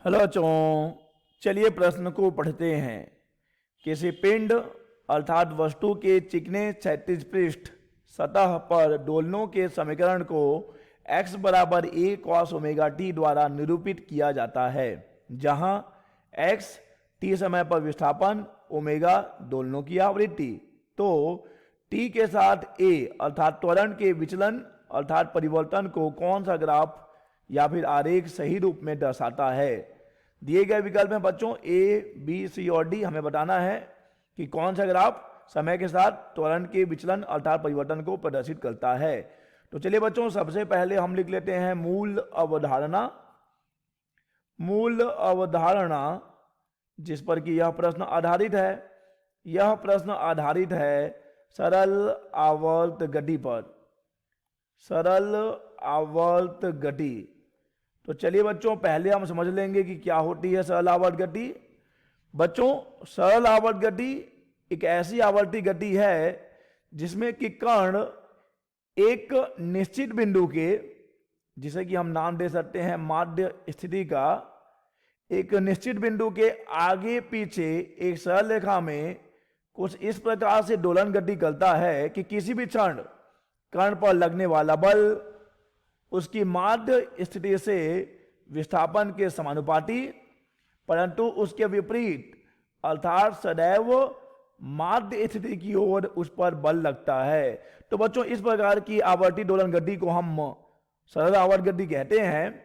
Hello बच्चों, चलिए प्रश्न को पढ़ते हैं। किसी पिंड अर्थात वस्तु के चिकने क्षैतिज पृष्ठ सतह पर दोलनों के समीकरण को x बराबर a cos ओमेगा t द्वारा निरूपित किया जाता है, जहां x t समय पर विस्थापन, ओमेगा दोलनों की आवृत्ति। तो t के साथ a अर्थात त्वरण के विचलन अर्थात परिवर्तन को कौन सा ग्राफ या फिर आरेख सही रूप में दर्शाता है। दिए गए विकल्प में बच्चों ए, बी, सी और डी हमें बताना है कि कौन सा ग्राफ समय के साथ त्वरण के विचलन अर्थात परिवर्तन को प्रदर्शित करता है। तो चलिए बच्चों, सबसे पहले हम लिख लेते हैं मूल अवधारणा। मूल अवधारणा जिस पर कि यह प्रश्न आधारित है, यह प्रश्न आधारित है सरल आवर्त गति पर। सरल आवर्त गति। तो चलिए बच्चों, पहले हम समझ लेंगे कि क्या होती है सरल आवर्त गति। बच्चों, सरल आवर्त गति एक ऐसी आवर्ती गति है जिसमें कि कण एक निश्चित बिंदु के, जिसे कि हम नाम दे सकते हैं माध्य स्थिति का, एक निश्चित बिंदु के आगे पीछे एक सरल रेखा में कुछ इस प्रकार से दोलन गति करता है कि किसी भी क्षण कण पर लगने वाला बल उसकी माध्य स्थिति से विस्थापन के समानुपाती, परंतु उसके विपरीत अर्थात सदैव माध्य स्थिति की ओर उस पर बल लगता है। तो बच्चों, इस प्रकार की आवर्ती दोलन गति को हम सरल आवर्त गति कहते हैं।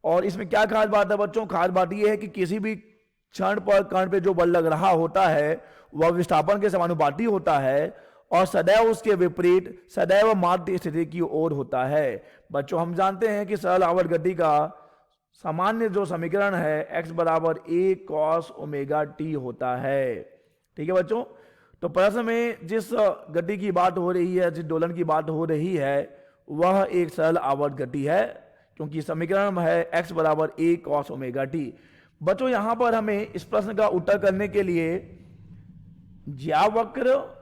और इसमें क्या खास बात है बच्चों? खास बात यह है कि किसी भी क्षण पर कण पे जो बल लग रहा होता है वह विस्थापन के समानुपाती होता है और सदैव उसके विपरीत सदैव माध्य स्थिति की ओर होता है। बच्चों, हम जानते हैं कि सरल आवर्त गति का सामान्य जो समीकरण है x बराबर a cos ओमेगा t होता है। ठीक है बच्चों, तो प्रश्न में जिस गति की बात हो रही है, जिस दोलन की बात हो रही है, वह एक सरल आवर्त गति है, क्योंकि समीकरण है x बराबर a cos ओमेगा t। बच्चों, यहां पर हमें इस प्रश्न का उत्तर करने के लिए ज्यावक्र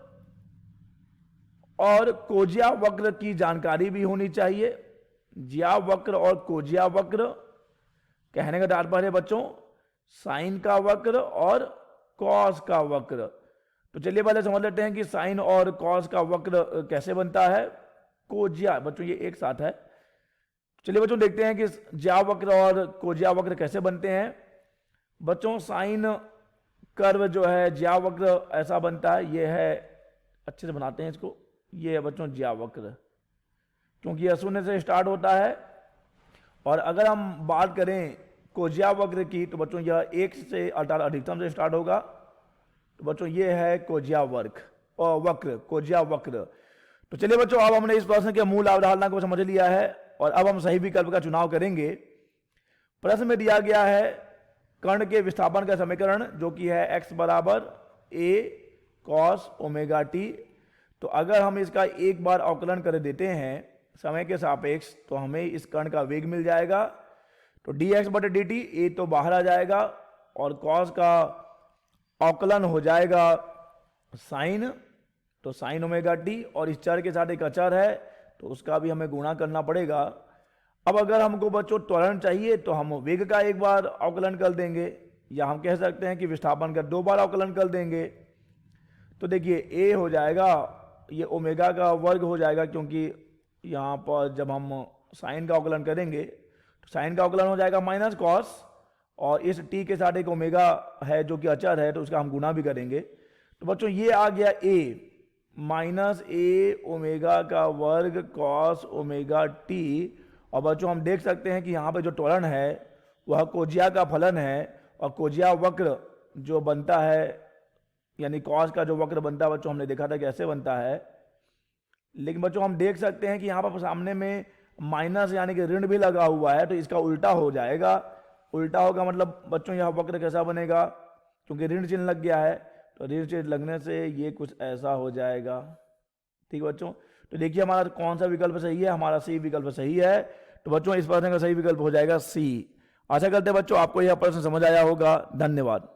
और कोजिया वक्र की जानकारी भी होनी चाहिए। ज्यावक्र और कोजिया वक्र कहने का तात्पर्य बच्चों साइन का वक्र और कॉस का वक्र। तो चलिए पहले समझ लेते हैं कि साइन और कॉस का वक्र कैसे बनता है। कोजिया, बच्चों ये एक साथ है। चलिए बच्चों, देखते हैं कि ज्यावक्र और कोजिया वक्र कैसे बनते हैं। बच्चों, साइन कर्व जो है ज्यावक्र ऐसा बनता है, ये है, अच्छे से बनाते हैं इसको, ये है बच्चों ज्यावक्र, क्योंकि यह शून्य से स्टार्ट होता है। और अगर हम बात करें कोजिया वक्र की, तो बच्चों यह एक से अर्थात अधिकतम से स्टार्ट होगा। तो बच्चों ये है कोजिया वक्र, कोजिया वक्र। तो चलिए बच्चों, अब हमने इस प्रश्न के मूल अवधारणा को समझ लिया है और अब हम सही विकल्प का चुनाव करेंगे। प्रश्न में दिया गया है कण के विस्थापन का समीकरण, जो कि है x बराबर a cos ओमेगा t। तो अगर हम इसका एक बार अवकलन कर देते हैं समय के सापेक्ष, तो हमें इस कण का वेग मिल जाएगा। तो dx बटे dt, a तो बाहर आ जाएगा और cos का अवकलन हो जाएगा साइन, तो साइन ओमेगा t, और इस चर के साथ एक अचर है तो उसका भी हमें गुणा करना पड़ेगा। अब अगर हमको बच्चों त्वरण चाहिए तो हम वेग का एक बार अवकलन कर देंगे, या हम कह सकते हैं कि विस्थापन का दो बार अवकलन कर देंगे। तो देखिए a हो जाएगा, ये ओमेगा का वर्ग हो जाएगा, क्योंकि यहाँ पर जब हम साइन का अवकलन करेंगे तो साइन का अवकलन हो जाएगा माइनस कॉस, और इस t के साथ एक ओमेगा है जो कि अचर है, तो उसका हम गुना भी करेंगे। तो बच्चों ये आ गया a माइनस a ओमेगा का वर्ग कॉस ओमेगा t। और बच्चों हम देख सकते हैं कि यहाँ पे जो त्वरण है वह कोजिया का फलन है, और कोजिया वक्र जो बनता है, यानी कॉस का जो वक्र बनता है बच्चों हमने देखा था कैसे बनता है। लेकिन बच्चों हम देख सकते हैं कि यहाँ पर सामने में माइनस यानी कि ऋण भी लगा हुआ है, तो इसका उल्टा हो जाएगा। उल्टा होगा मतलब बच्चों यह वक्र कैसा बनेगा, क्योंकि ऋण चिन्ह लग गया है, तो ऋण चिन्ह लगने से ये कुछ ऐसा हो जाएगा। ठीक है बच्चों, तो देखिए हमारा कौन सा विकल्प सही है। हमारा सी विकल्प सही है। तो बच्चों इस प्रश्न का सही विकल्प हो जाएगा सी। आशा करते हैं बच्चों आपको यह प्रश्न समझ आया होगा। धन्यवाद।